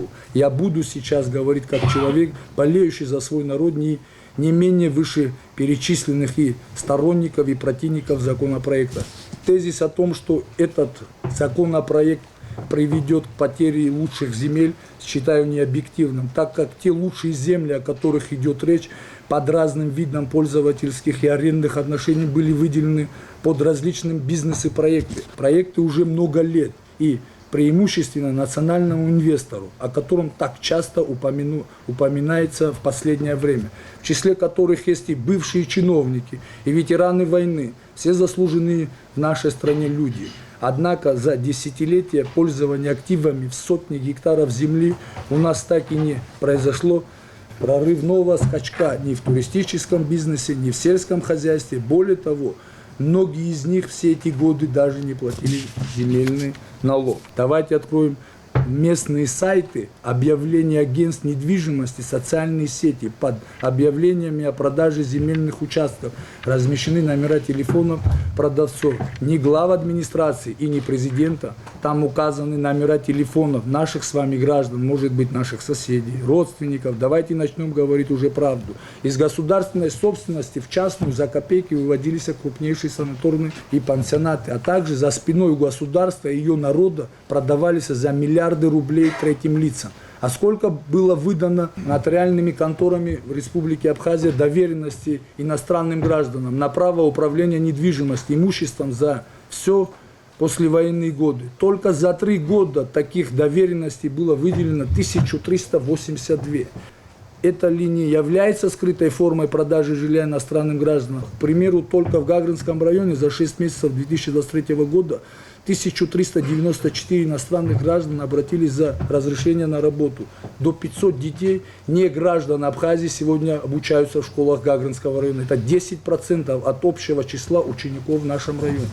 говорю. Я буду сейчас говорить как человек, болеющий за свой народ, не менее вышеперечисленных и сторонников, и противников законопроекта. Тезис о том, что этот законопроект приведет к потере лучших земель, считаю необъективным, так как те лучшие земли, о которых идет речь, под разным видом пользовательских и арендных отношений были выделены под различные бизнесы проекты. Проекты уже много лет и преимущественно национальному инвестору, о котором так часто упоминается в последнее время, в числе которых есть и бывшие чиновники, и ветераны войны, все заслуженные в нашей стране люди. Однако за десятилетия пользования активами в сотни гектаров земли у нас так и не произошло прорывного скачка ни в туристическом бизнесе, ни в сельском хозяйстве. Более того, многие из них все эти годы даже не платили земельный налог. Давайте откроем местные сайты, объявления агентств недвижимости, социальные сети под объявлениями о продаже земельных участков. Размещены номера телефонов продавцов. Ни глав администрации и ни президента. Там указаны номера телефонов наших с вами граждан, может быть, наших соседей, родственников. Давайте начнем говорить уже правду. Из государственной собственности в частную за копейки выводились крупнейшие санаторные и пансионаты, а также за спиной у государства и ее народа продавались за миллиарды рублей третьим лицам. А сколько было выдано нотариальными конторами в Республике Абхазия доверенности иностранным гражданам на право управления недвижимостью, имуществом за все послевоенные годы. Только за 3 года таких доверенностей было выделено 1382. Эта линия является скрытой формой продажи жилья иностранным гражданам. К примеру, только в Гагринском районе за 6 месяцев 2023 года 1394 иностранных граждан обратились за разрешение на работу. До 500 детей, не граждан Абхазии, сегодня обучаются в школах Гагринского района. Это 10% от общего числа учеников в нашем районе.